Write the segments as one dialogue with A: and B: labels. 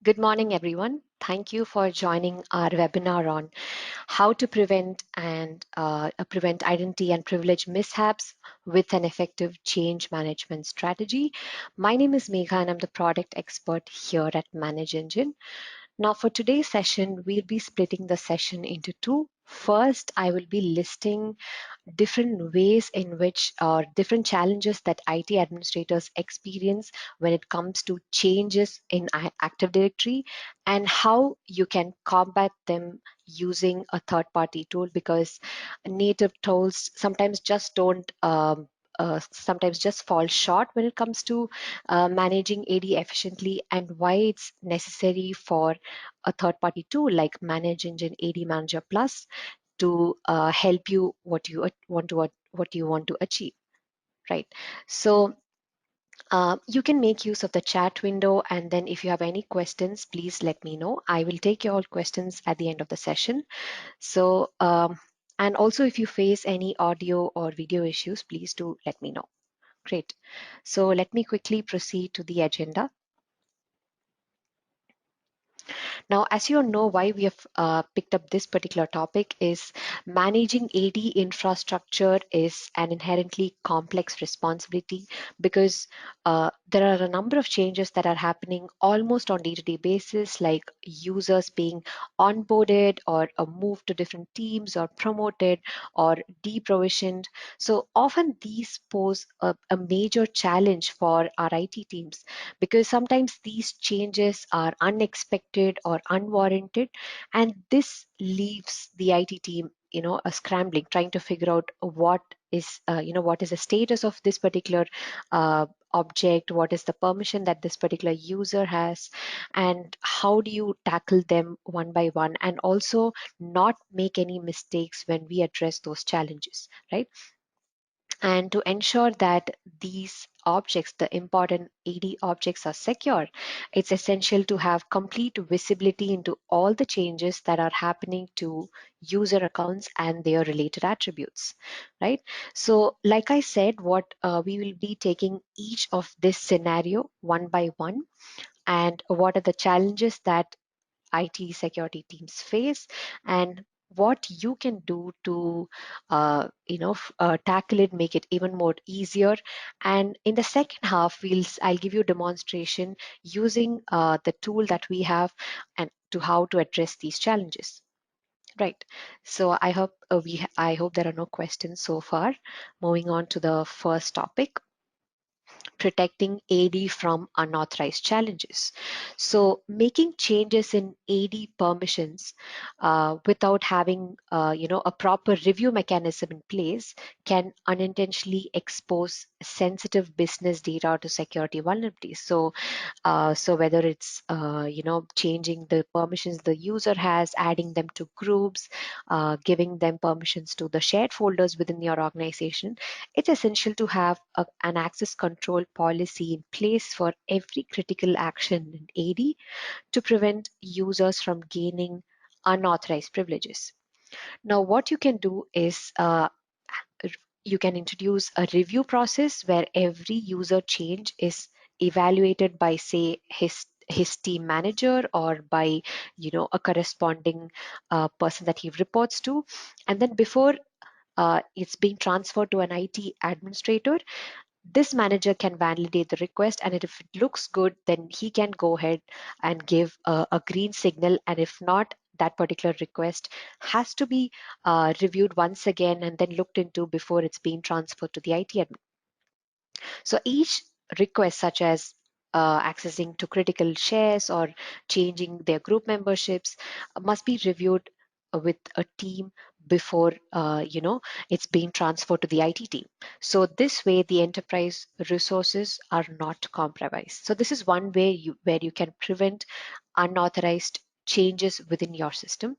A: Good morning, everyone. Thank you for joining our webinar on how to prevent identity and privilege mishaps with an effective change management strategy. My name is Megha, and I'm the product expert here at Manage Engine. Now, for today's session, we'll be splitting the session into two. First, I will be listing different ways in which different challenges that IT administrators experience when it comes to changes in Active Directory and how you can combat them using a third-party tool, because native tools sometimes just fall short when it comes to managing AD efficiently, and why it's necessary for a third-party tool like Manage Engine AD Manager Plus to help you what you want to achieve, right? So you can make use of the chat window, and then if you have any questions, please let me know. I will take your all questions at the end of the session. So and also, if you face any audio or video issues, please do let me know. Great. So let me quickly proceed to the agenda. Now, as you know, why we have picked up this particular topic is managing AD infrastructure is an inherently complex responsibility, because there are a number of changes that are happening almost on day-to-day basis, like users being onboarded or moved to different teams or promoted or deprovisioned. So often these pose a major challenge for our IT teams, because sometimes these changes are unexpected or unwarranted, and this leaves the IT team scrambling, trying to figure out what is the status of this particular object, what is the permission that this particular user has, and how do you tackle them one by one, and also not make any mistakes when we address those challenges, right? And to ensure that these objects, the important AD objects, are secure, it's essential to have complete visibility into all the changes that are happening to user accounts and their related attributes, right? So, like I said, what we will be taking each of this scenario one by one, and what are the challenges that IT security teams face, and what you can do to tackle it, make it even more easier. And in the second half, I'll give you a demonstration using the tool that we have, and to how to address these challenges. Right. So I hope there are no questions so far. Moving on to the first topic: protecting AD from unauthorized challenges. So making changes in AD permissions without having a proper review mechanism in place can unintentionally expose sensitive business data to security vulnerabilities. So whether it's changing the permissions the user has, adding them to groups, giving them permissions to the shared folders within your organization, it's essential to have an access control policy in place for every critical action in AD to prevent users from gaining unauthorized privileges. Now, what you can do is you can introduce a review process where every user change is evaluated by, say, his team manager, or by a corresponding person that he reports to, and then before it's being transferred to an IT administrator, this manager can validate the request, and if it looks good, then he can go ahead and give a green signal, and if not, that particular request has to be reviewed once again and then looked into before it's being transferred to the IT admin. So each request, such as accessing to critical shares or changing their group memberships, must be reviewed with a team before it's being transferred to the IT team. So this way, the enterprise resources are not compromised. So this is one way where you can prevent unauthorized changes within your system.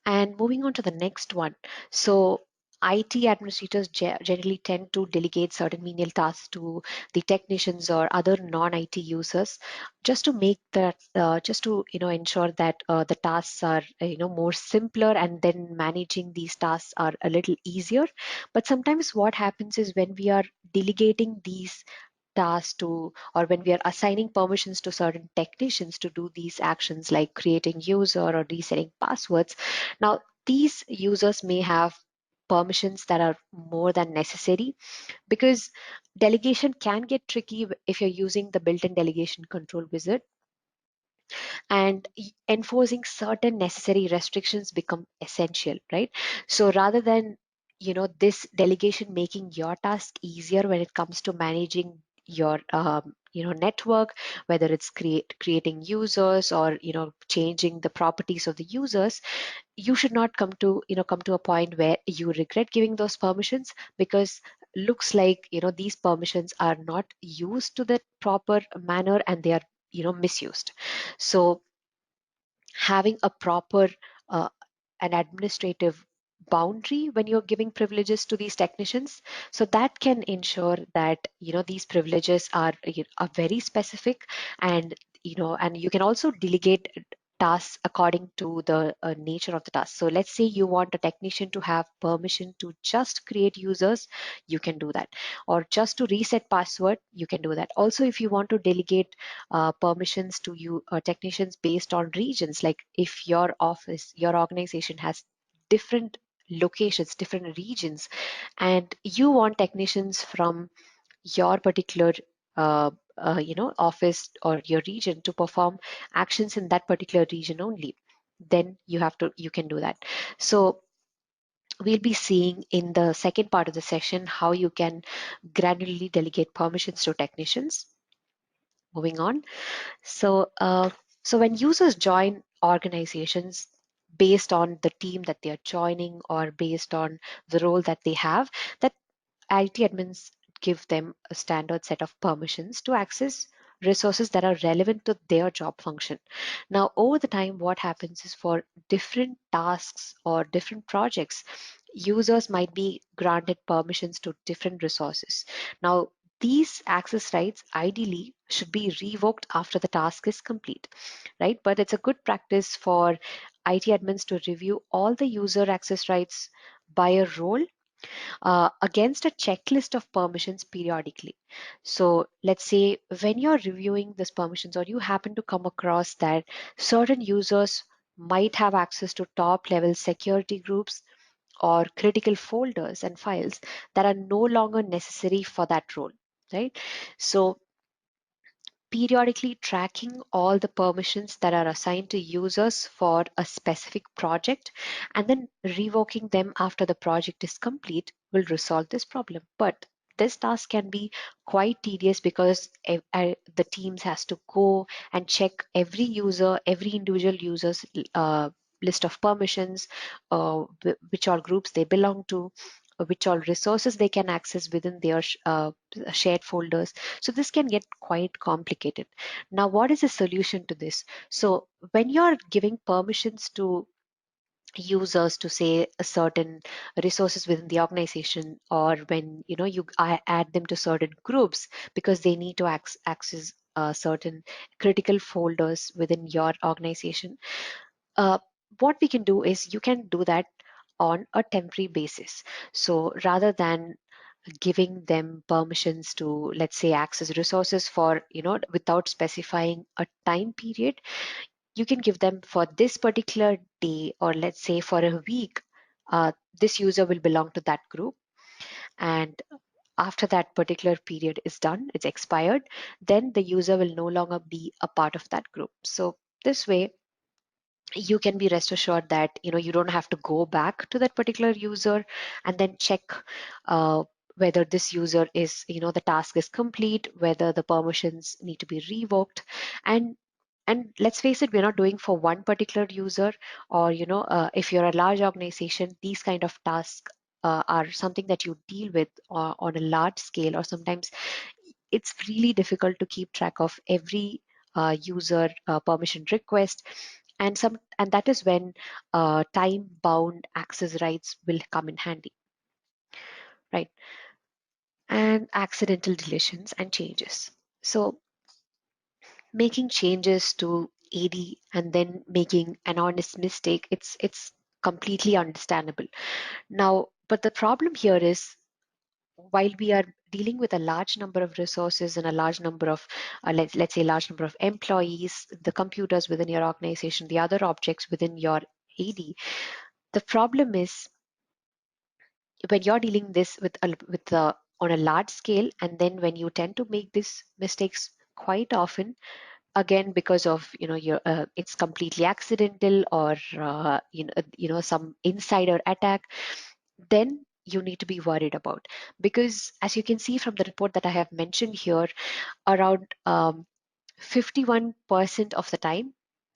A: And moving on to the next one. So IT administrators generally tend to delegate certain menial tasks to the technicians or other non-IT users, just to make that, just to ensure that the tasks are more simpler, and then managing these tasks are a little easier. But sometimes what happens is, when we are delegating these tasks to, or when we are assigning permissions to certain technicians to do these actions like creating user or resetting passwords. Now, these users may have permissions that are more than necessary, because delegation can get tricky if you're using the built-in delegation control wizard, and enforcing certain necessary restrictions become essential, right? So rather than, this delegation making your task easier when it comes to managing your network, whether it's creating users or changing the properties of the users, you should not come to a point where you regret giving those permissions, because looks like these permissions are not used to the proper manner and they are misused. So having a proper uh, an administrative boundary when you're giving privileges to these technicians, so that can ensure that these privileges are very specific, and and you can also delegate tasks according to the nature of the task. So let's say you want a technician to have permission to just create users, you can do that, or just to reset password, you can do that. Also, if you want to delegate permissions to you technicians based on regions, like if your office, your organization has different locations, different regions, and you want technicians from your particular office or your region to perform actions in that particular region only, then you can do that. So we'll be seeing in the second part of the session how you can granularly delegate permissions to technicians. Moving on. So when users join organizations based on the team that they are joining or based on the role that they have, that IT admins give them a standard set of permissions to access resources that are relevant to their job function. Now, over the time, what happens is for different tasks or different projects, users might be granted permissions to different resources. Now, these access rights ideally should be revoked after the task is complete, right? But it's a good practice for IT admins to review all the user access rights by a role against a checklist of permissions periodically. So let's say when you're reviewing these permissions, or you happen to come across that certain users might have access to top level security groups or critical folders and files that are no longer necessary for that role, right? So periodically tracking all the permissions that are assigned to users for a specific project and then revoking them after the project is complete will resolve this problem. But this task can be quite tedious because the teams has to go and check every user, every individual user's list of permissions, which all groups they belong to, which all resources they can access within their shared folders. So this can get quite complicated. Now, what is the solution to this? So when you're giving permissions to users to say a certain resources within the organization, or when you add them to certain groups because they need to access certain critical folders within your organization, uh, what we can do is you can do that on a temporary basis. So rather than giving them permissions to, let's say, access resources for without specifying a time period, you can give them for this particular day, or let's say for a week, this user will belong to that group, and after that particular period is done, it's expired, then the user will no longer be a part of that group. So this way you can be rest assured that you don't have to go back to that particular user and then check uh, whether this user is the task is complete, whether the permissions need to be revoked. And let's face it, we're not doing for one particular user, or if you're a large organization, these kind of tasks are something that you deal with on a large scale, or sometimes it's really difficult to keep track of every user permission request, and that is when time bound access rights will come in handy, right? And accidental deletions and changes. So making changes to AD and then making an honest mistake, it's completely understandable. Now, but the problem here is, while we are dealing with a large number of resources and a large number of, let's say, large number of employees, the computers within your organization, the other objects within your AD, the problem is when you're dealing this with on a large scale, and then when you tend to make these mistakes quite often, again because of your it's completely accidental, or some insider attack, then you need to be worried about. Because as you can see from the report that I have mentioned here, around 51% of the time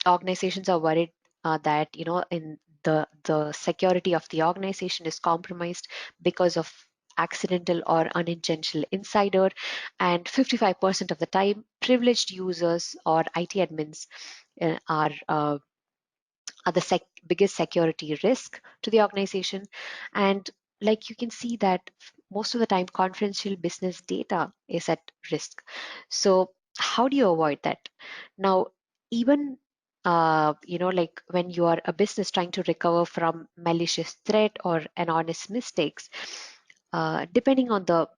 A: organizations are worried that in the security of the organization is compromised because of accidental or unintentional insider, and 55% of the time privileged users or IT admins are the biggest security risk to the organization. And like you can see that most of the time confidential business data is at risk. So how do you avoid that? Now, even like when you are a business trying to recover from malicious threat or an honest mistakes, depending on the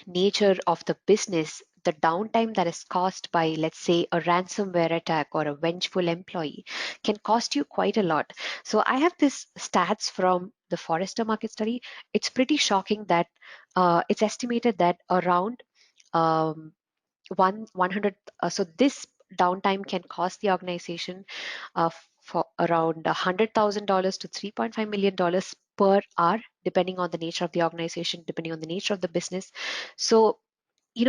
A: nature of the business, the downtime that is caused by, let's say, a ransomware attack or a vengeful employee can cost you quite a lot. So I have this stats from the Forrester market study. It's pretty shocking that it's estimated that around um, 100, so this downtime can cost the organization uh, for around $100,000 to $3.5 million per hour, depending on the nature of the organization, depending on the nature of the business. So when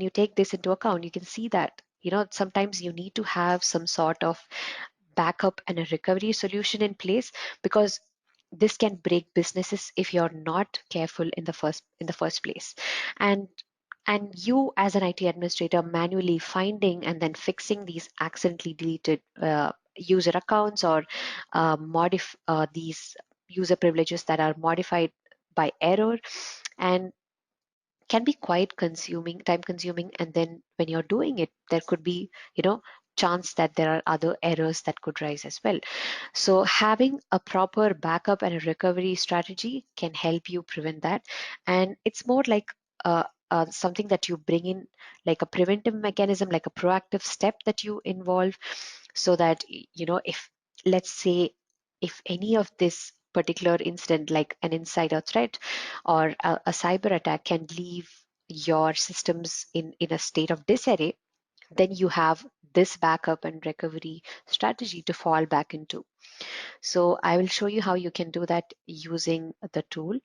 A: you take this into account, you can see that sometimes you need to have some sort of backup and a recovery solution in place, because this can break businesses if you're not careful in the first place. And and you as an IT administrator manually finding and then fixing these accidentally deleted user accounts, or these user privileges that are modified by error, and can be quite time consuming. And then when you're doing it, there could be chance that there are other errors that could rise as well. So having a proper backup and a recovery strategy can help you prevent that. And it's more like something that you bring in, like a preventive mechanism, like a proactive step that you involve, so that if, let's say, if any of this particular incident, like an insider threat or a cyber attack, can leave your systems in a state of disarray, then you have this backup and recovery strategy to fall back into. So I will show you how you can do that using the tool.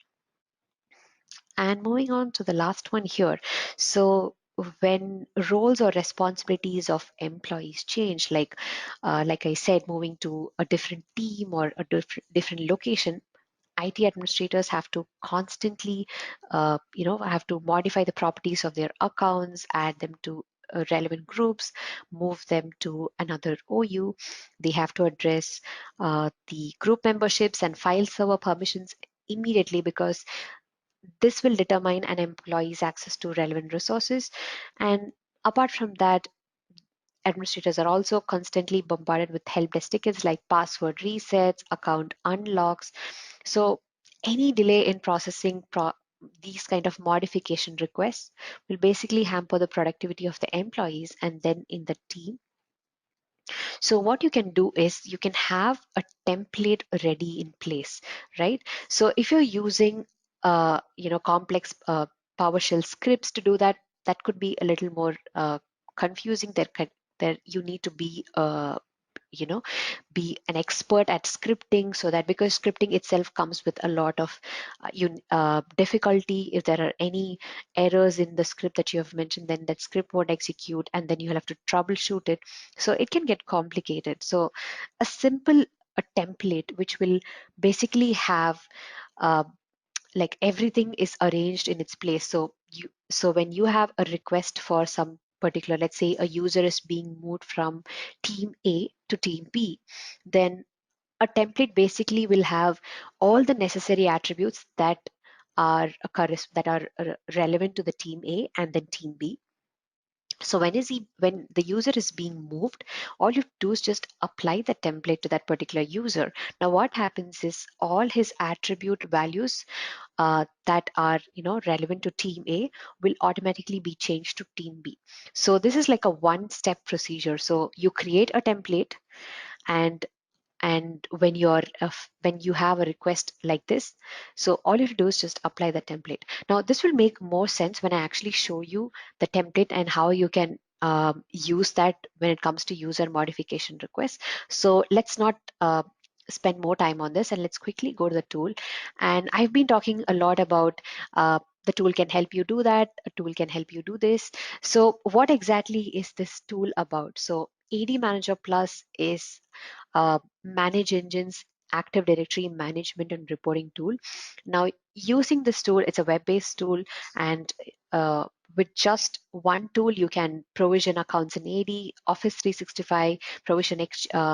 A: And moving on to the last one here. So when roles or responsibilities of employees change, like I said, moving to a different team or a different location, IT administrators have to constantly, have to modify the properties of their accounts, add them to relevant groups, move them to another OU. They have to address the group memberships and file server permissions immediately, because this will determine an employee's access to relevant resources. And apart from that, administrators are also constantly bombarded with help desk tickets like password resets, account unlocks. So any delay in processing these kind of modification requests will basically hamper the productivity of the employees and then in the team. So what you can do is you can have a template ready in place, right? So if you're using complex PowerShell scripts to do that, that could be a little more confusing. There you need to you know be an expert at scripting, so that, because scripting itself comes with a lot of difficulty. If there are any errors in the script that you have mentioned, then that script won't execute, and then you'll have to troubleshoot it. So it can get complicated. So a template which will basically have uh, like everything is arranged in its place. So when you have a request for some particular, let's say a user is being moved from team A to team B, then a template basically will have all the necessary attributes that are relevant to the team A and then team B. So when the user is being moved, all you do is just apply the template to that particular user. Now what happens is all his attribute values that are relevant to team A will automatically be changed to team B. So this is like a one-step procedure. So you create a template, and when when you have a request like this, so all you have to do is just apply the template. Now this will make more sense when I actually show you the template and how you can use that when it comes to user modification requests. So let's not spend more time on this, and let's quickly go to the tool. And I've been talking a lot about the tool can help you do that, a tool can help you do this. So what exactly is this tool about? So AD Manager Plus is Manage Engine's Active Directory Management and Reporting tool. Now, using this tool, it's a web-based tool, and with just one tool, you can provision accounts in AD, Office 365, provision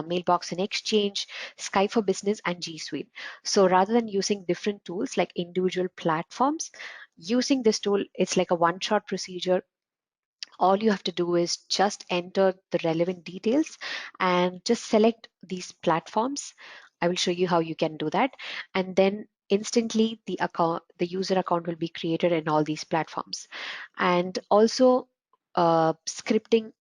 A: mailbox in Exchange, Skype for Business, and G Suite. So rather than using different tools like individual platforms, using this tool, it's like a one-shot procedure. All you have to do is just enter the relevant details and just select these platforms. I will show you how you can do that. And then instantly the user account will be created in all these platforms. And also scripting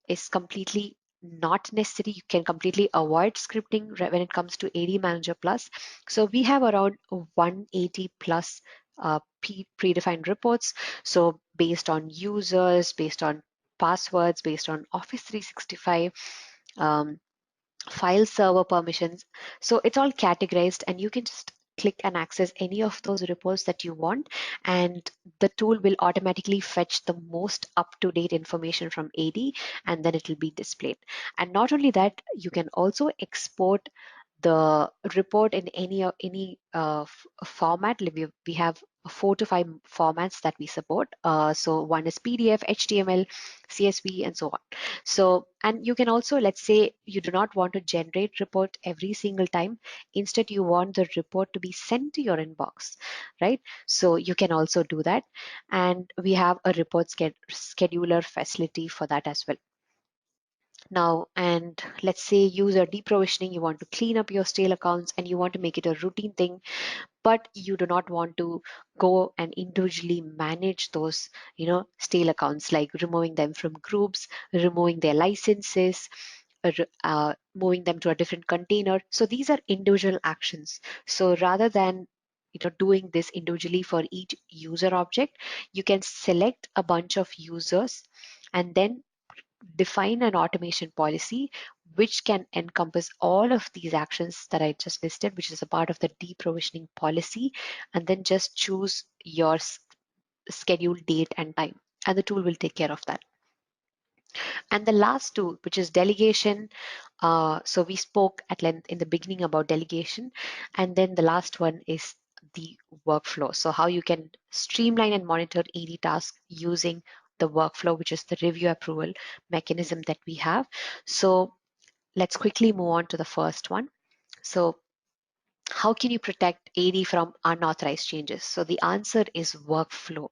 A: is completely not necessary. You can completely avoid scripting when it comes to AD Manager Plus. So we have around 180 plus predefined reports. So based on users, based on passwords, based on Office 365, um, file server permissions. So it's all categorized, and you can just click and access any of those reports that you want, and the tool will automatically fetch the most up-to-date information from AD, and then it will be displayed. And not only that, you can also export the report in any format. We have 4 to 5 formats that we support. So one is PDF, HTML, CSV, and so on. So, and you can also, let's say you do not want to generate report every single time. Instead, you want the report to be sent to your inbox, right? So you can also do that. And we have a report scheduler facility for that as well. Now, and let's say user deprovisioning, you want to clean up your stale accounts and you want to make it a routine thing, but you do not want to go and individually manage those stale accounts, like removing them from groups, removing their licenses, moving them to a different container. So these are individual actions. So rather than doing this individually for each user object, you can select a bunch of users and then define an automation policy which can encompass all of these actions that I just listed, which is a part of the deprovisioning policy, and then just choose your schedule, date, and time, and the tool will take care of that. And the last tool, which is delegation. So we spoke at length in the beginning about delegation, and then the last one is the workflow. So how you can streamline and monitor AD tasks using the workflow, which is the review approval mechanism that we have. So let's quickly move on to the first one. So how can you protect AD from unauthorized changes? So the answer is workflow.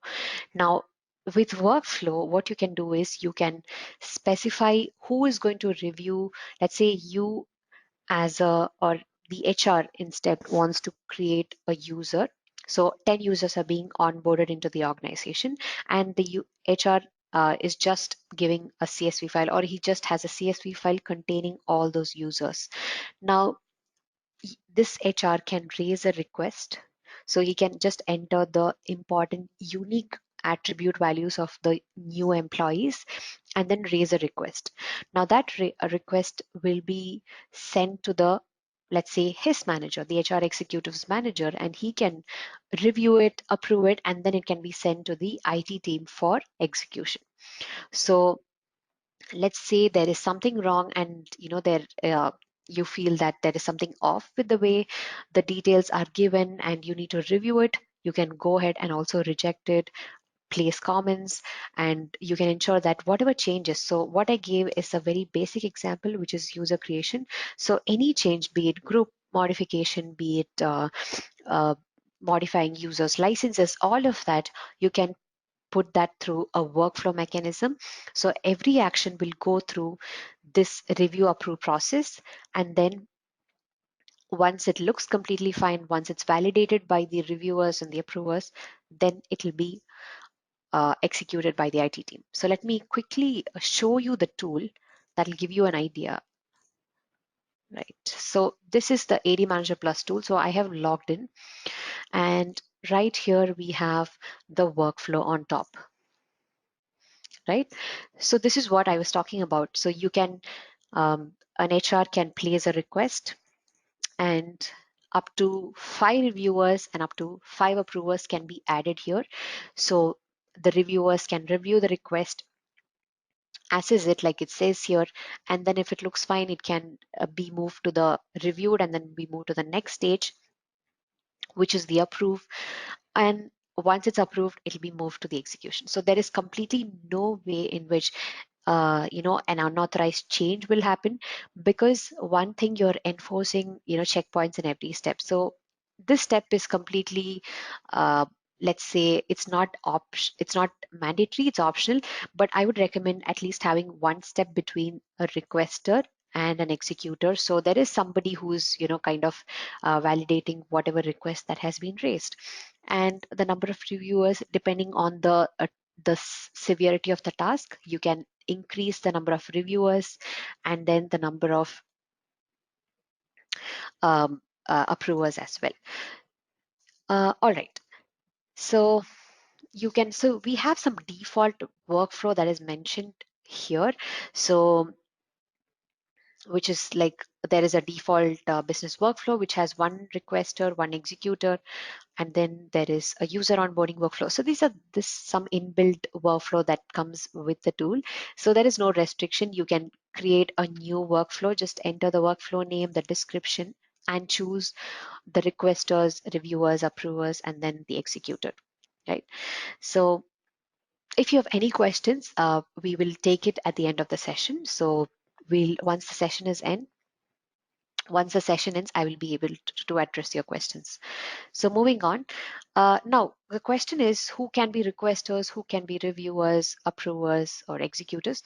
A: Now, with workflow, what you can do is you can specify who is going to review. Let's say you as a, or the HR instead wants to create a user. So 10 users are being onboarded into the organization, and the HR is just giving a CSV file, or he just has a CSV file containing all those users. Now, this HR can raise a request. So he can just enter the important unique attribute values of the new employees and then raise a request. Now that a request will be sent to the, let's say, his manager, the HR executive's manager, and he can review it, approve it, and then it can be sent to the IT team for execution. So let's say there is something wrong, and there you feel that there is something off with the way the details are given and you need to review it. You can go ahead and also reject it, place comments, and you can ensure that whatever changes. So what I gave is a very basic example, which is user creation. So any change, be it group modification, be it uh, modifying users licenses, all of that, you can put that through a workflow mechanism. So every action will go through this review approve process, and then once it looks completely fine, once it's validated by the reviewers and the approvers, then it will be executed by the IT team. So let me quickly show you the tool that will give you an idea. Right. So this is the AD Manager Plus tool. So I have logged in, and right here we have the workflow on top. Right. So this is what I was talking about. So you can, an HR can place a request, and up to 5 reviewers and up to 5 approvers can be added here. So the reviewers can review the request as is it, like it says here, and then if it looks fine, it can be moved to the reviewed, and then we move to the next stage, which is the approve. And once it's approved, it'll be moved to the execution. So there is completely no way in which an unauthorized change will happen, because one thing, you're enforcing checkpoints in every step. So this step is completely, uh, let's say, it's not mandatory, it's optional, but I would recommend at least having one step between a requester and an executor, so there is somebody who's kind of validating whatever request that has been raised. And the number of reviewers, depending on the severity of the task, you can increase the number of reviewers and then the number of approvers as well. All right. So so we have some default workflow that is mentioned here. So which is like, there is a default business workflow which has one requester, one executor, and then there is a user onboarding workflow. So these are some inbuilt workflow that comes with the tool. So there is no restriction. You can create a new workflow, just enter the workflow name, the description, and choose the requesters, reviewers, approvers, and then the executor, right? So if you have any questions, we will take it at the end of the session. So once the session is end, once the session ends, I will be able to address your questions. So moving on, now the question is, who can be requesters, who can be reviewers, approvers, or executors?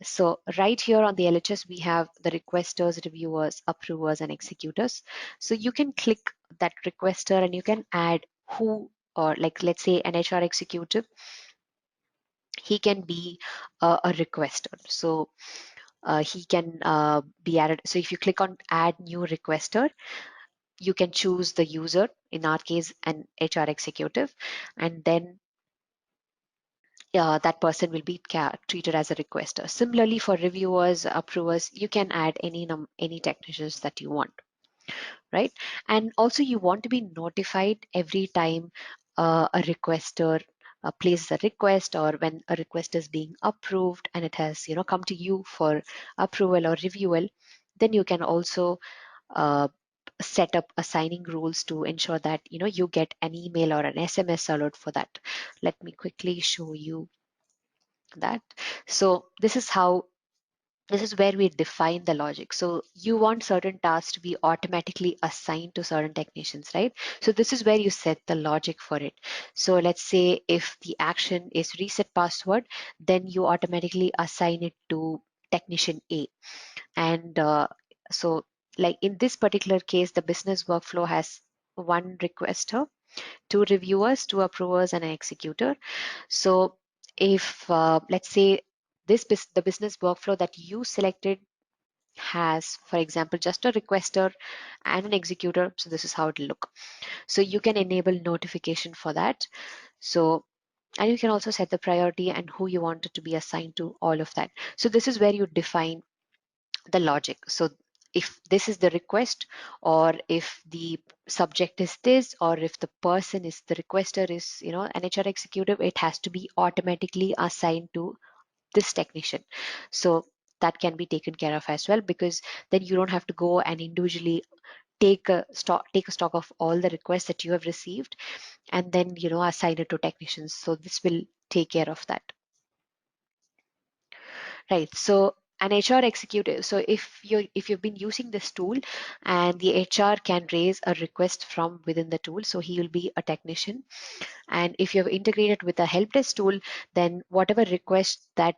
A: So right here on the LHS, we have the requesters, reviewers, approvers, and executors. So you can click that requester and you can add who, or like, let's say an HR executive, he can be a requester. So he can be added. So if you click on add new requester, you can choose the user, in our case an HR executive, and then that person will be treated as a requester. Similarly, for reviewers, approvers, you can add any technicians that you want, right? And also you want to be notified every time a requester places a request, or when a request is being approved and it has come to you for approval or reviewal. Then you can also uh, set up assigning rules to ensure that you get an email or an SMS alert for that. Let me quickly show you that. So this is where we define the logic. So you want certain tasks to be automatically assigned to certain technicians, right? So this is where you set the logic for it. So let's say if the action is reset password, then you automatically assign it to technician A. And so like in this particular case, the business workflow has one requester, two reviewers, two approvers, and an executor. So if let's say the business workflow that you selected has, for example, just a requester and an executor, so this is how it'll look. So you can enable notification for that. So, and you can also set the priority and who you want it to be assigned to, all of that. So this is where you define the logic. So if this is the request, or if the subject is this, or if the person is the requester is an HR executive, it has to be automatically assigned to this technician. So that can be taken care of as well, because then you don't have to go and individually take a stock of all the requests that you have received, and then assign it to technicians. So this will take care of that. Right. So an HR executive. So if you've been using this tool, and the HR can raise a request from within the tool, so he will be a technician. And if you have integrated with a help desk tool, then whatever request that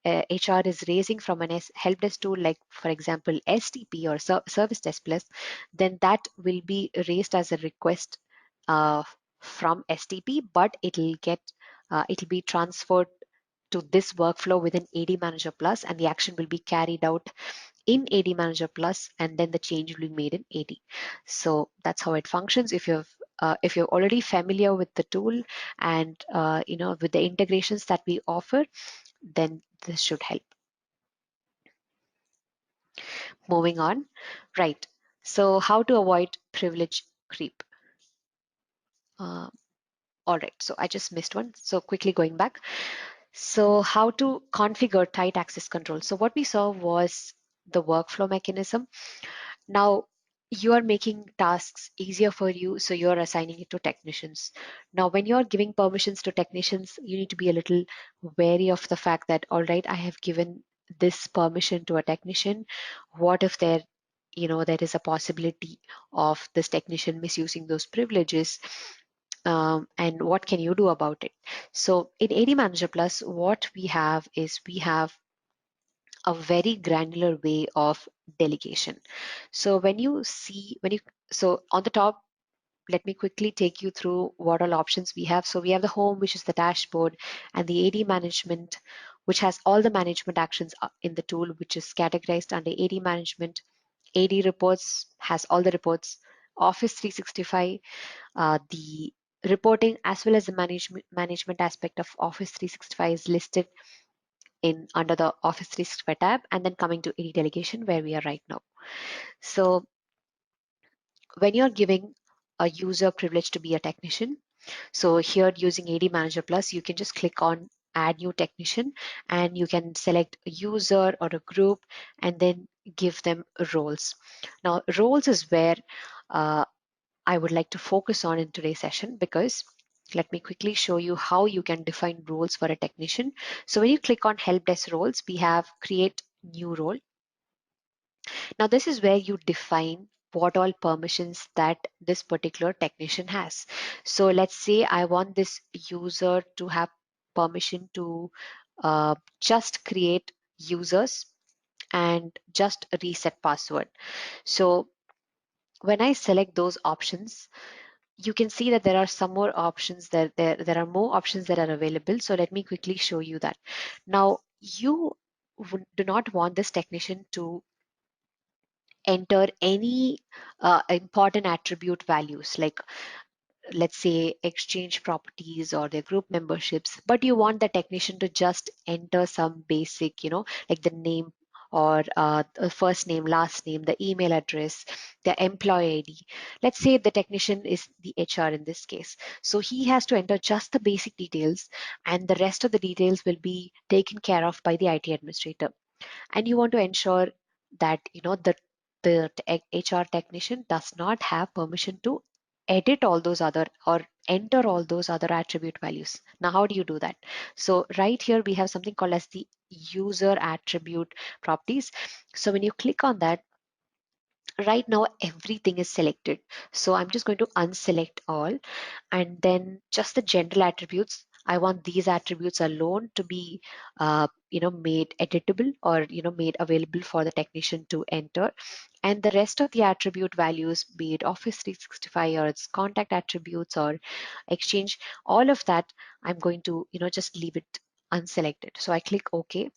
A: HR is raising from an help desk tool, like for example STP or Service Desk Plus, then that will be raised as a request uh, from STP, but it'll be transferred to this workflow within AD Manager Plus, and the action will be carried out in AD Manager Plus, and then the change will be made in AD. So that's how it functions. If you're already familiar with the tool and with the integrations that we offer, then this should help. Moving on, right? So how to avoid privilege creep? Uh, all right. So I just missed one. So quickly going back. So how to configure tight access control? So what we saw was the workflow mechanism. Now you are making tasks easier for you, so you're assigning it to technicians. Now, when you're giving permissions to technicians, you need to be a little wary of the fact that, all right, I have given this permission to a technician. What if there is a possibility of this technician misusing those privileges? And what can you do about it? So in AD Manager Plus, what we have a very granular way of delegation. So so on the top, let me quickly take you through what all options we have. So we have the home, which is the dashboard, and the AD management, which has all the management actions in the tool, which is categorized under AD management. AD reports has all the reports. Office 365, the reporting as well as the management aspect of Office 365 is listed in under the Office 365 tab, and then coming to AD delegation where we are right now. So when you're giving a user privilege to be a technician, so here using AD Manager Plus, you can just click on add new technician, and you can select a user or a group and then give them roles. Now roles is where uh, I would like to focus on in today's session, because let me quickly show you how you can define roles for a technician. So when you click on help desk roles, we have create new role. Now this is where you define what all permissions that this particular technician has. So let's say I want this user to have permission to just create users and just reset password. So when I select those options, you can see that there are some more options there are more options that are available. So let me quickly show you that. Now you do not want this technician to enter any important attribute values, like let's say exchange properties or their group memberships, but you want the technician to just enter some basic, like the name, or the first name, last name, the email address, the employee ID. Let's say the technician is the HR in this case. So he has to enter just the basic details, and the rest of the details will be taken care of by the IT administrator. And you want to ensure that the HR technician does not have permission to edit all those other or enter all those other attribute values. Now how do you do that? So right here we have something called as the user attribute properties. So when you click on that, right now everything is selected. So I'm just going to unselect all, and then just the general attributes. I want these attributes alone to be made editable, or made available for the technician to enter. And the rest of the attribute values, be it Office 365 or its contact attributes or Exchange, all of that I'm going to just leave it unselected. So I click OK.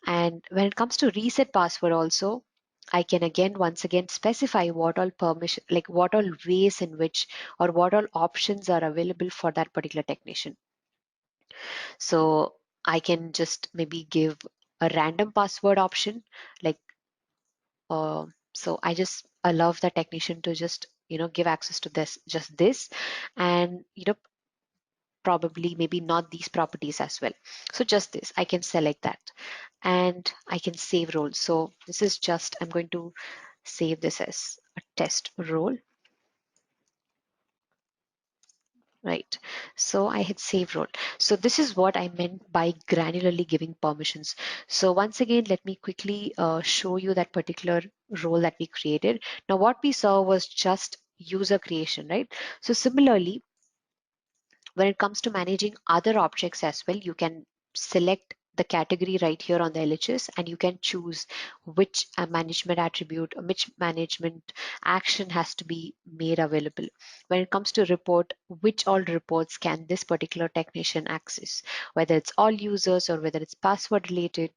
A: And when it comes to reset password also, I can once again specify what all permission, like what all ways in which, or what all options are available for that particular technician. So I can just maybe give a random password option, like uh, so I just allow the technician to just give access to this, and probably maybe not these properties as well. So just this, I can select that, and I can save role. So this is just, I'm going to save this as a test role. Right. So I hit save role. So this is what I meant by granularly giving permissions. So once again, let me quickly show you that particular role that we created. Now what we saw was just user creation, right? So similarly, when it comes to managing other objects as well, you can select the category right here on the LHS, and you can choose which management attribute, which management action has to be made available. When it comes to report, which all reports can this particular technician access, whether it's all users or whether it's password related,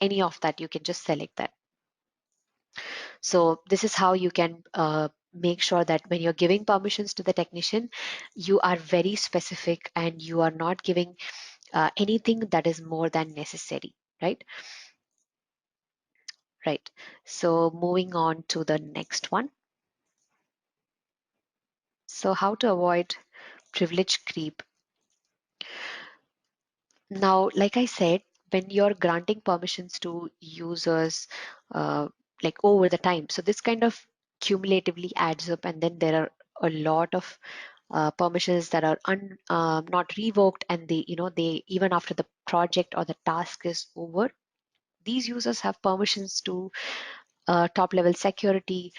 A: any of that, you can just select that. So this is how you can make sure that when you're giving permissions to the technician, you are very specific and you are not giving anything that is more than necessary, right? Right. So moving on to the next one. So how to avoid privilege creep. Now, like I said, when you're granting permissions to users uh, like over the time, so this kind of cumulatively adds up, and then there are a lot of permissions that are not revoked, and they even after the project or the task is over, these users have permissions to top level security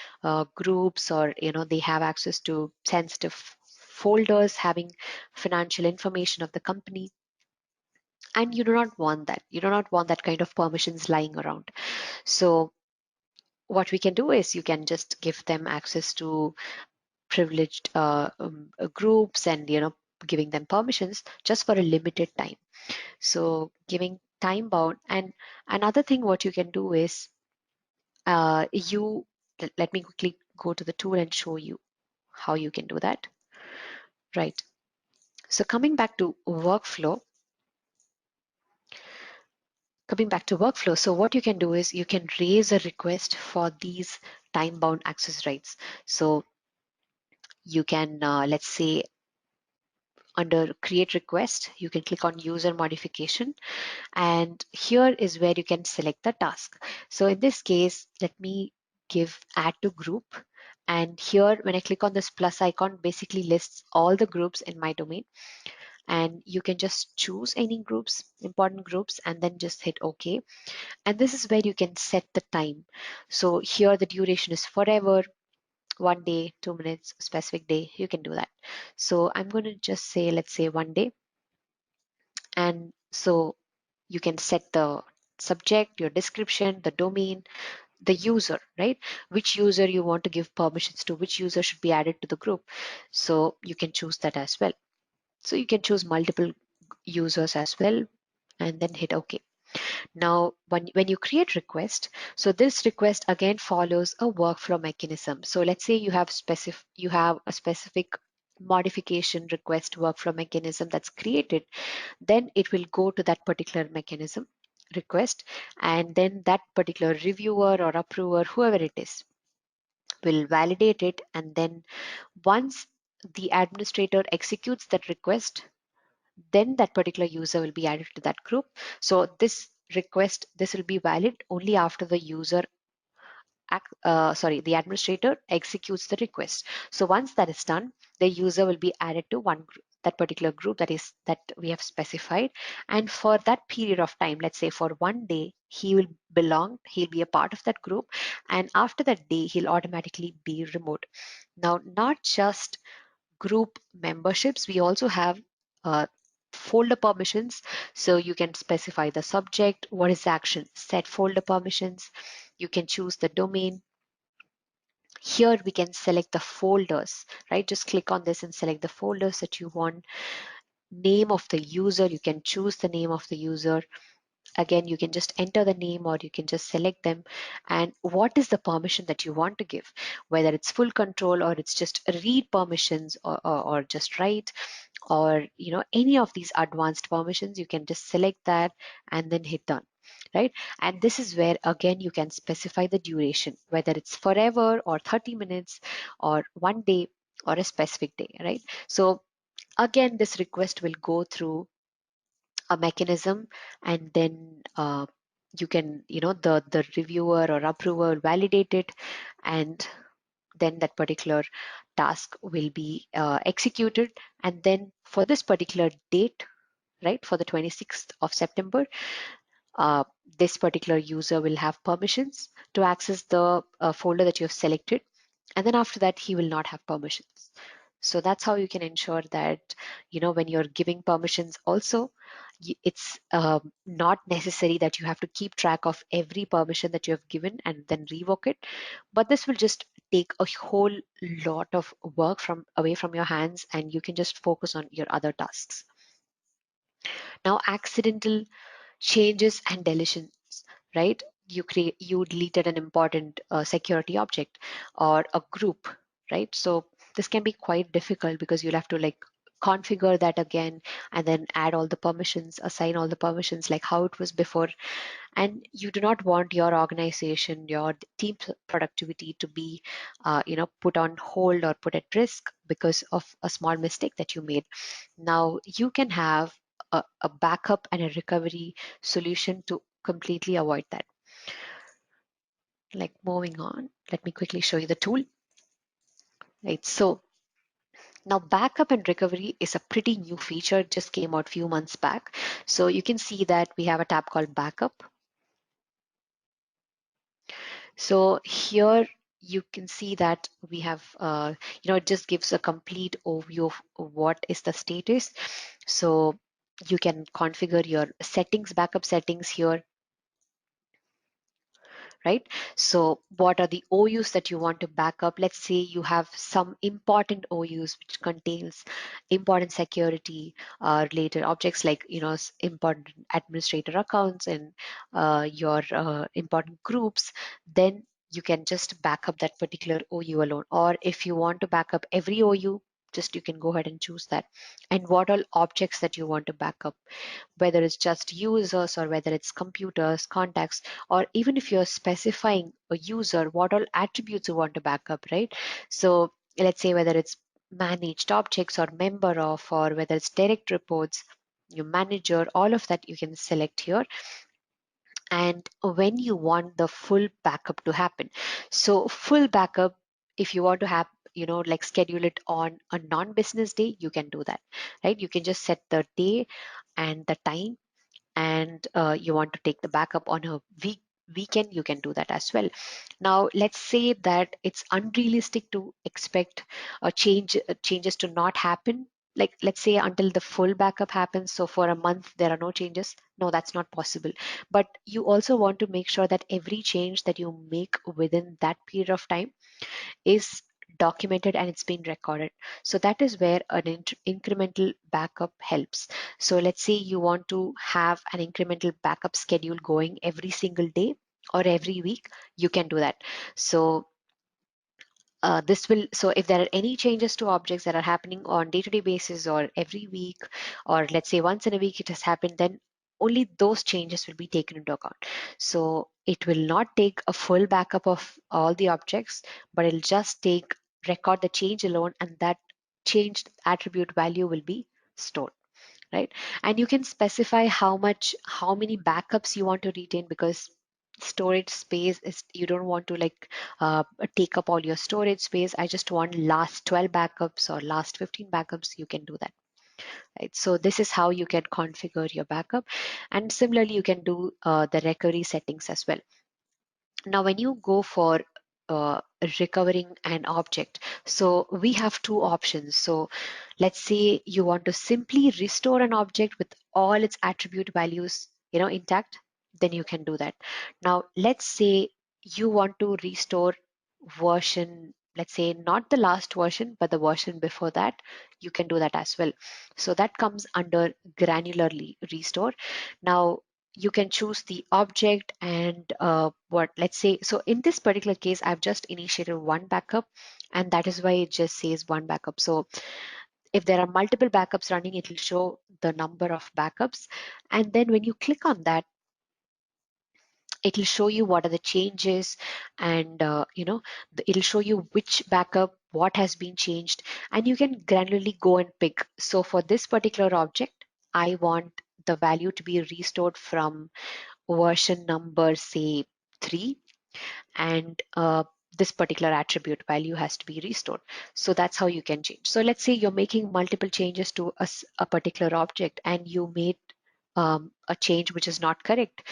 A: groups, or they have access to sensitive folders having financial information of the company, and you do not want that. You do not want that kind of permissions lying around. So what we can do is you can just give them access to privileged groups, and giving them permissions just for a limited time. So giving time bound. And another thing what you can do is you let me quickly go to the tool and show you how you can do that. Right. So coming back to workflow, so what you can do is you can raise a request for these time bound access rights. So you can let's say under create request, you can click on user modification, and here is where you can select the task. So in this case, let me give add to group, and here when I click on this plus icon, basically lists all the groups in my domain, and you can just choose any groups, important groups, and then just hit OK. And this is where you can set the time. So here the duration is forever, 1 day, 2 minutes, specific day, you can do that. So I'm going to just say, let's say 1 day. And so you can set the subject, your description, the domain, the user, right? Which user you want to give permissions to, which user should be added to the group. So you can choose that as well. So you can choose multiple users as well, and then hit OK. Now, when you create request, so this request again follows a workflow mechanism. So let's say you have a specific modification request workflow mechanism that's created, then it will go to that particular mechanism request, and then that particular reviewer or approver, whoever it is, will validate it, and then once the administrator executes that request, then that particular user will be added to that group. So this will be valid only after the the administrator executes the request. So once that is done, the user will be added to one group, that particular group that we have specified. And for that period of time, let's say for 1 day, he'll be a part of that group. And after that day, he'll automatically be removed. Now, not just group memberships, we also have uh, folder permissions. So you can specify the subject, what is the action, set folder permissions. You can choose the domain. Here we can select the folders, right? Just click on this and select the folders that you want. Name of the user, you can choose the name of the user. Again, you can just enter the name, or you can just select them, and what is the permission that you want to give, whether it's full control or it's just read permissions, or just write, or any of these advanced permissions. You can just select that and then hit done, right? And this is where again you can specify the duration, whether it's forever or 30 minutes or 1 day or a specific day, right? So again, this request will go through a mechanism, and then you can the reviewer or approver validate it, and then that particular task will be executed. And then for this particular date, right, for the 26th of September, uh, this particular user will have permissions to access the folder that you have selected. And then after that, he will not have permissions. So that's how you can ensure that, when you're giving permissions also, it's not necessary that you have to keep track of every permission that you have given and then revoke it. But this will just take a whole lot of work from away from your hands, and you can just focus on your other tasks. Now, accidental changes and deletions, right? You deleted an important security object or a group, right? So this can be quite difficult because you'll have to like configure that again and then add all the permissions, assign all the permissions like how it was before. And you do not want your organization, your team productivity to be put on hold or put at risk because of a small mistake that you made. Now you can have a backup and a recovery solution to completely avoid that. Like, moving on, let me quickly show you the tool. Right, so now backup and recovery is a pretty new feature, it just came out a few months back. So you can see that we have a tab called backup. So here you can see that we have, it just gives a complete overview of what is the status. So you can configure your settings, backup settings here, right? So what are the OUs that you want to back up? Let's say you have some important OUs which contains important security related objects like, important administrator accounts and your important groups, then you can just back up that particular OU alone. Or if you want to back up every OU, just you can go ahead and choose that. And what all objects that you want to back up, whether it's just users or whether it's computers, contacts, or even if you're specifying a user, what all attributes you want to back up, right? So let's say whether it's managed objects or member of, or whether it's direct reports, your manager, all of that you can select here. And when you want the full backup to happen. So full backup, if you want to have, like schedule it on a non-business day, you can do that, right? You can just set the day and the time, and you want to take the backup on a weekend, you can do that as well. Now let's say that it's unrealistic to expect changes to not happen, like let's say until the full backup happens, so for a month there are no changes. No, that's not possible. But you also want to make sure that every change that you make within that period of time is documented and it's been recorded. So that is where an incremental backup helps. So let's say you want to have an incremental backup schedule going every single day or every week, you can do that. So so if there are any changes to objects that are happening on day-to-day basis or every week, or let's say once in a week it has happened, then only those changes will be taken into account. So it will not take a full backup of all the objects, but it'll just record the change alone, and that changed attribute value will be stored, right? And you can specify how many backups you want to retain, because storage space is, you don't want to like take up all your storage space. I just want last 12 backups or last 15 backups, you can do that, right? So this is how you can configure your backup. And similarly you can do the recovery settings as well. Now, when you go for recovering an object, so we have two options. So let's say you want to simply restore an object with all its attribute values, intact, then you can do that. Now, let's say you want to restore version, let's say not the last version, but the version before that, you can do that as well. So that comes under granularly restore. Now, you can choose the object and what, let's say, so in this particular case, I've just initiated one backup, and that is why it just says one backup. So if there are multiple backups running, it will show the number of backups. And then when you click on that, it will show you what are the changes, and it'll show you which backup, what has been changed, and you can granularly go and pick. So for this particular object, I want the value to be restored from version number say 3, and this particular attribute value has to be restored. So that's how you can change. So let's say you're making multiple changes to a particular object and you made a change which is not correct.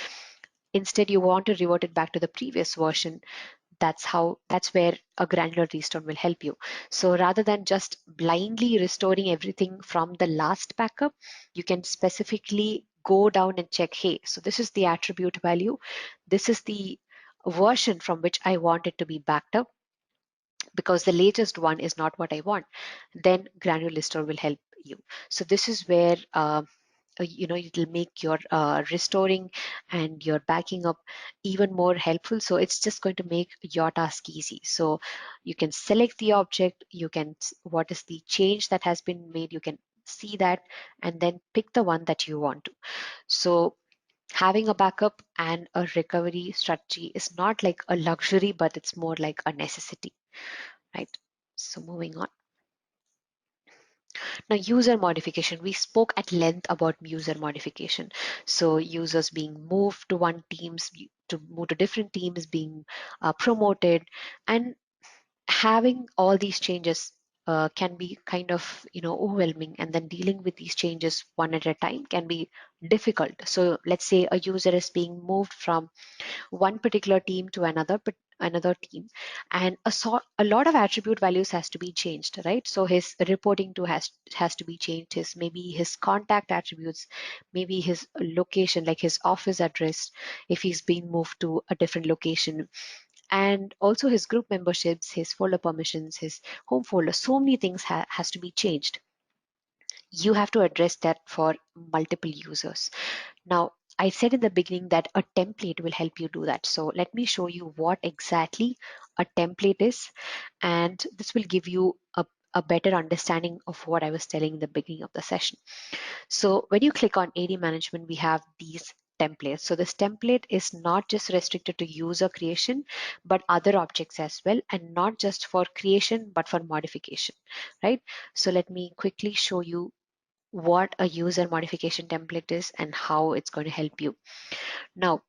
A: Instead, you want to revert it back to the previous version. That's where a granular restore will help you. So rather than just blindly restoring everything from the last backup, you can specifically go down and check, hey, so this is the attribute value, this is the version from which I want it to be backed up, because the latest one is not what I want. Then granular store will help you. So this is where it'll make your restoring and your backing up even more helpful. So it's just going to make your task easy. So you can select the object, you can what is the change that has been made, you can see that, and then pick the one that you want to. So having a backup and a recovery strategy is not like a luxury, but it's more like a necessity, right? So moving on. Now, user modification. We spoke at length about user modification. So users being moved to one teams, to move to different teams, being promoted, and having all these changes can be kind of overwhelming, and then dealing with these changes one at a time can be difficult. So let's say a user is being moved from one particular team to another, but another team, and a lot of attribute values has to be changed, right? So his reporting to has to be changed, his maybe his contact attributes, maybe his location, like his office address if he's been moved to a different location, and also his group memberships, his folder permissions, his home folder. So many things has to be changed. You have to address that for multiple users. Now, I said in the beginning that a template will help you do that. So let me show you what exactly a template is, and this will give you a better understanding of what I was telling in the beginning of the session. So when you click on AD management, we have these templates. So this template is not just restricted to user creation, but other objects as well, and not just for creation, but for modification, right? So let me quickly show you what a user modification template is and how it's going to help you. Now,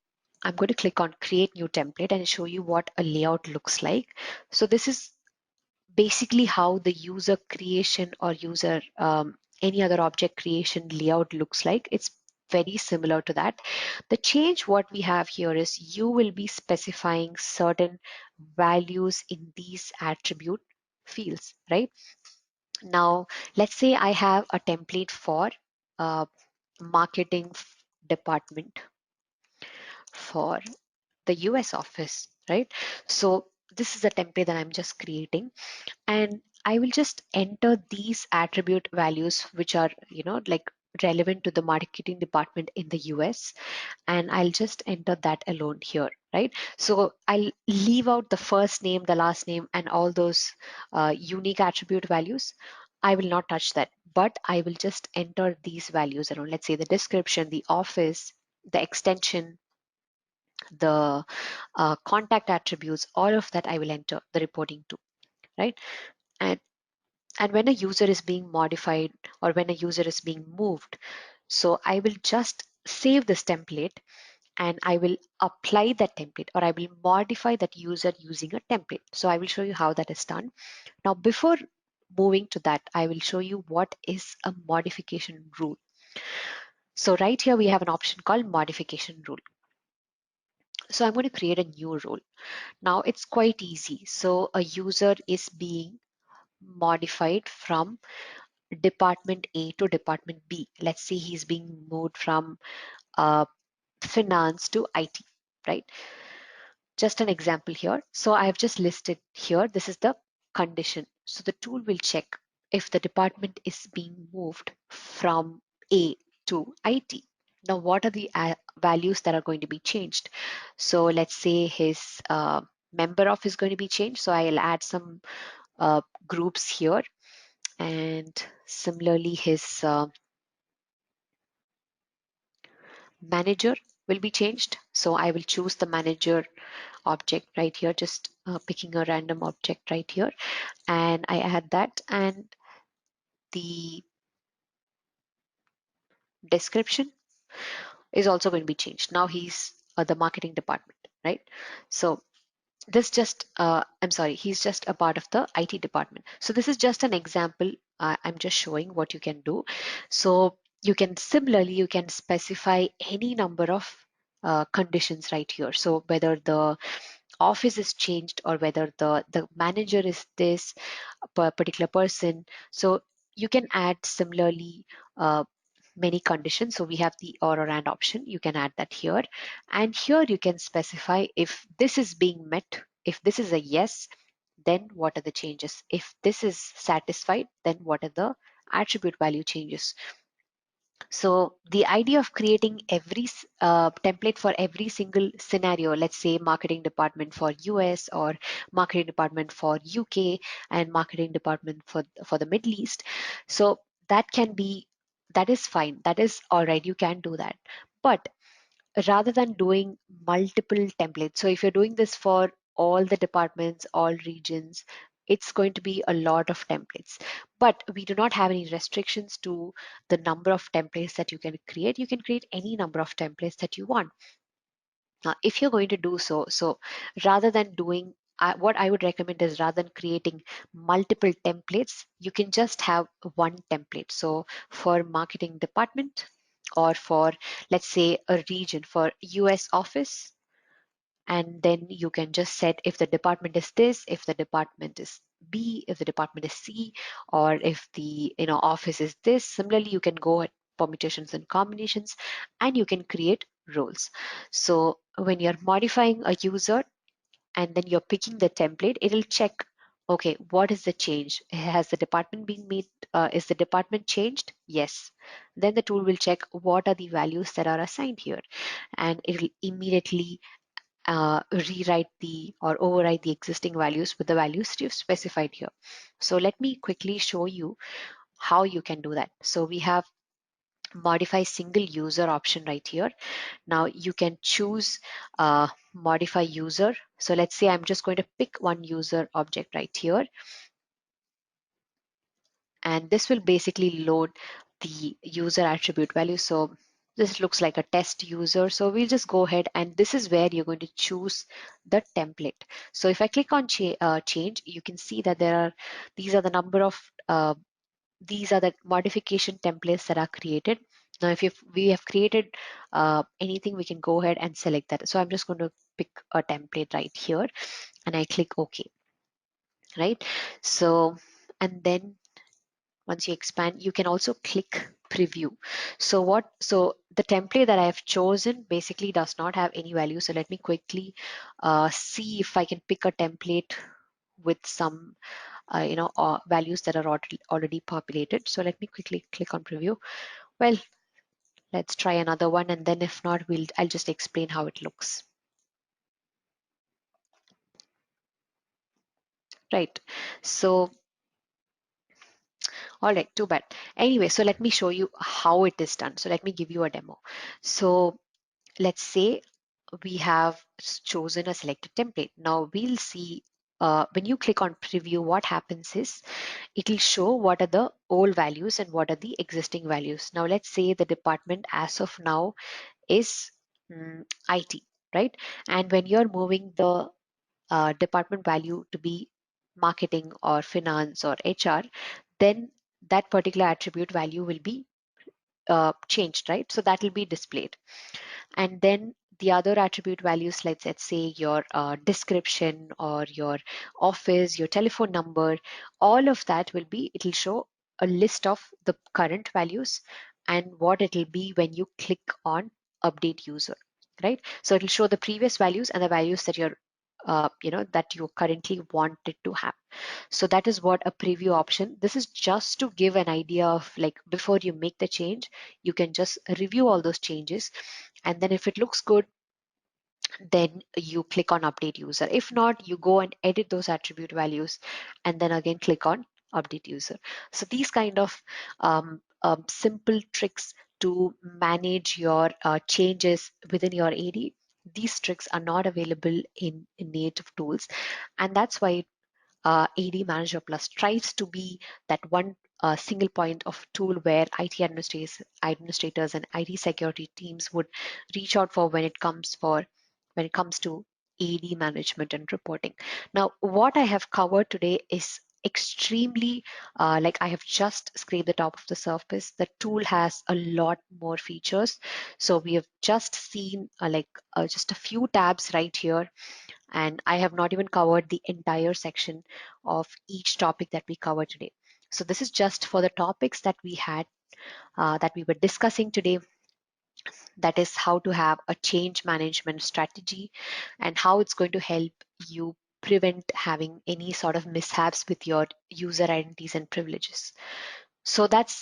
A: I'm going to click on create new template and show you what a layout looks like. So this is basically how the user creation or user any other object creation layout looks like. It's very similar to that. The change what we have here is you will be specifying certain values in these attribute fields, right? Now, let's say I have a template for uh, marketing department for the US office, right? So this is a template that I'm just creating, and I will just enter these attribute values which are, like relevant to the marketing department in the US, and I'll just enter that alone here, right? So I'll leave out the first name, the last name, and all those unique attribute values. I will not touch that, but I will just enter these values around, let's say the description, the office, the extension, the contact attributes, all of that I will enter the reporting to, right? And and when a user is being modified or when a user is being moved, so I will just save this template and I will apply that template, or I will modify that user using a template. So I will show you how that is done. Now, before moving to that, I will show you what is a modification rule. So right here, we have an option called modification rule. So I'm going to create a new rule. Now it's quite easy. So a user is being modified from department A to department B. Let's say he's being moved from finance to IT, right? Just an example here. So I have just listed here, this is the condition. So the tool will check if the department is being moved from A to IT. Now, what are the values that are going to be changed? So let's say his member of is going to be changed. So I'll add some groups here, and similarly his manager will be changed. So I will choose the manager object right here, just picking a random object right here, and I add that, and the description is also going to be changed. Now he's the marketing department, right? So this just I'm sorry, he's just a part of the IT department. So this is just an example. I'm just showing what you can do. So you can similarly, you can specify any number of conditions right here. So whether the office is changed or whether the manager is this particular person. So you can add similarly many conditions. So we have the or and option. You can add that here. And here you can specify if this is being met, if this is a yes, then what are the changes? If this is satisfied, then what are the attribute value changes? So the idea of creating every template for every single scenario, let's say marketing department for US or marketing department for UK and marketing department for the Middle East. So that can be, that is fine. That is all right. You can do that. But rather than doing multiple templates, so if you're doing this for all the departments, all regions, it's going to be a lot of templates. But we do not have any restrictions to the number of templates that you can create. You can create any number of templates that you want. Now if you're going to do so, so rather than doing what I would recommend is rather than creating multiple templates, you can just have one template. So for marketing department, or for, let's say, a region for US office, and then you can just set if the department is this, if the department is B, if the department is C, or if the office is this. Similarly, you can go at permutations and combinations, and you can create roles. So when you're modifying a user and then you're picking the template, it'll check, okay, what is the change? Has the department been made? Is the department changed? Yes. Then the tool will check what are the values that are assigned here, and it'll immediately rewrite the or override the existing values with the values you've specified here. So let me quickly show you how you can do that. So we have modify single user option right here. Now you can choose modify user. So let's say I'm just going to pick one user object right here, and this will basically load the user attribute value. So this looks like a test user. So we'll just go ahead, and this is where you're going to choose the template. So if I click on change, you can see that these are the number of these are the modification templates that are created. Now if we have created anything, we can go ahead and select that. So I'm just going to pick a template right here, and I click OK, right? So, and then once you expand, you can also click preview. So the template that I have chosen basically does not have any value. So let me quickly see if I can pick a template with some values that are already populated. So let me quickly click on preview. Well, let's try another one, and then if not, I'll just explain how it looks. Right. So all right, too bad. Anyway, so let me show you how it is done. So let me give you a demo. So let's say we have chosen a selected template. Now we'll see when you click on preview, what happens is it will show what are the old values and what are the existing values. Now let's say the department as of now is IT, right? And when you're moving the department value to be marketing or finance or HR, then that particular attribute value will be changed, right? So that will be displayed. And then the other attribute values, let's say your description or your office, your telephone number, all of that will be, it'll show a list of the current values and what it'll be when you click on update user, right? So it'll show the previous values and the values that you're that you currently wanted to have. So that is what a preview option. This is just to give an idea of, like, before you make the change, you can just review all those changes, and then if it looks good, then you click on update user. If not, you go and edit those attribute values and then again click on update user. So these kind of simple tricks to manage your changes within your AD, these tricks are not available in native tools, and that's why AD Manager Plus tries to be that one single point of tool where administrators and IT security teams would reach out for when it comes to AD management and reporting. Now, what I have covered today is extremely like I have just scraped the top of the surface. The tool has a lot more features. So we have just seen just a few tabs right here, and I have not even covered the entire section of each topic that we covered today. So this is just for the topics that we had that we were discussing today. That is how to have a change management strategy and how it's going to help you prevent having any sort of mishaps with your user identities and privileges. So that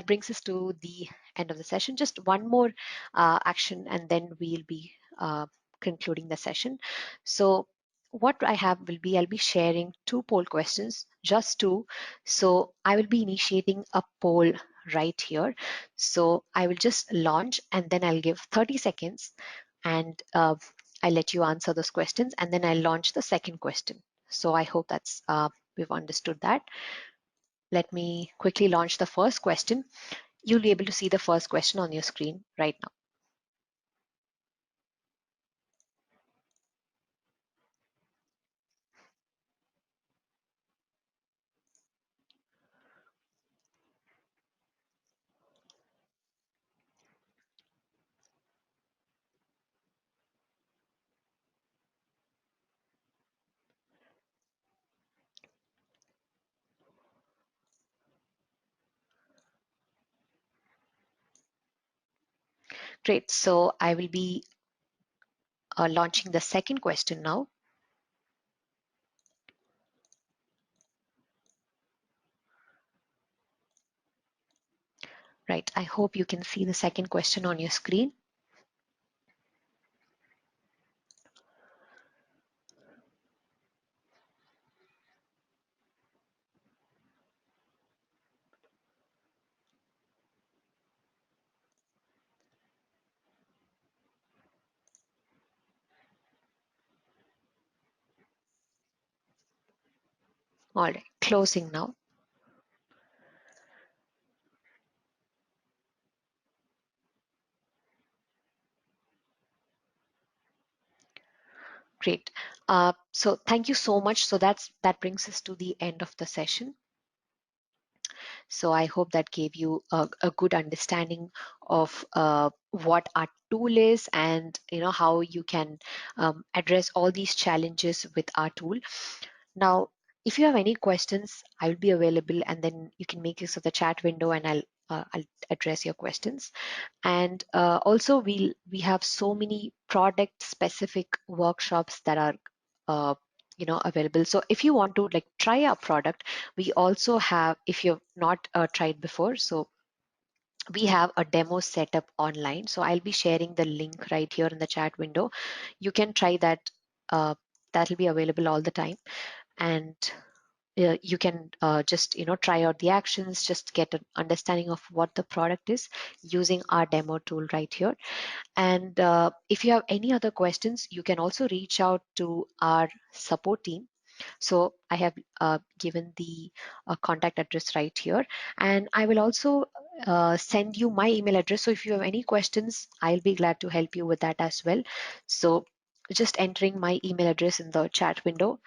A: brings us to the end of the session. Just one more action, and then we'll be concluding the session. So what I have will be I'll be sharing two poll questions, just two. So I will be initiating a poll right here. So I will just launch, and then I'll give 30 seconds, and I'll let you answer those questions, and then I'll launch the second question. So I hope that's we've understood that. Let me quickly launch the first question. You'll be able to see the first question on your screen right now. Great. So I will be launching the second question now. Right. I hope you can see the second question on your screen. All right. Closing now. Great. So thank you so much. So that brings us to the end of the session. So I hope that gave you a good understanding of what our tool is, and how you can address all these challenges with our tool. Now, if you have any questions, I will be available, and then you can make use of the chat window, and I'll address your questions. And also, we have so many product specific workshops that are available. So if you want to like try our product, we also have, if you've not tried before, so we have a demo set up online. So I'll be sharing the link right here in the chat window. You can try that. That'll be available all the time, and you can just try out the actions, just get an understanding of what the product is using our demo tool right here. And if you have any other questions, you can also reach out to our support team. So I have given the contact address right here, and I will also send you my email address. So if you have any questions, I'll be glad to help you with that as well. So just entering my email address in the chat window,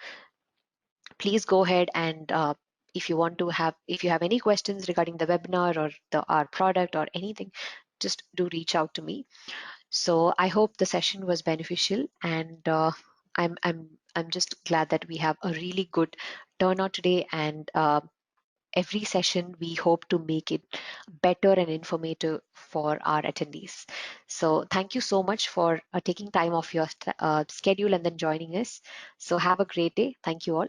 A: please go ahead and if you have any questions regarding the webinar or our product or anything, just do reach out to me. So I hope the session was beneficial, and I'm just glad that we have a really good turnout today, and every session we hope to make it better and informative for our attendees. So thank you so much for taking time off your schedule and then joining us. So have a great day. Thank you all.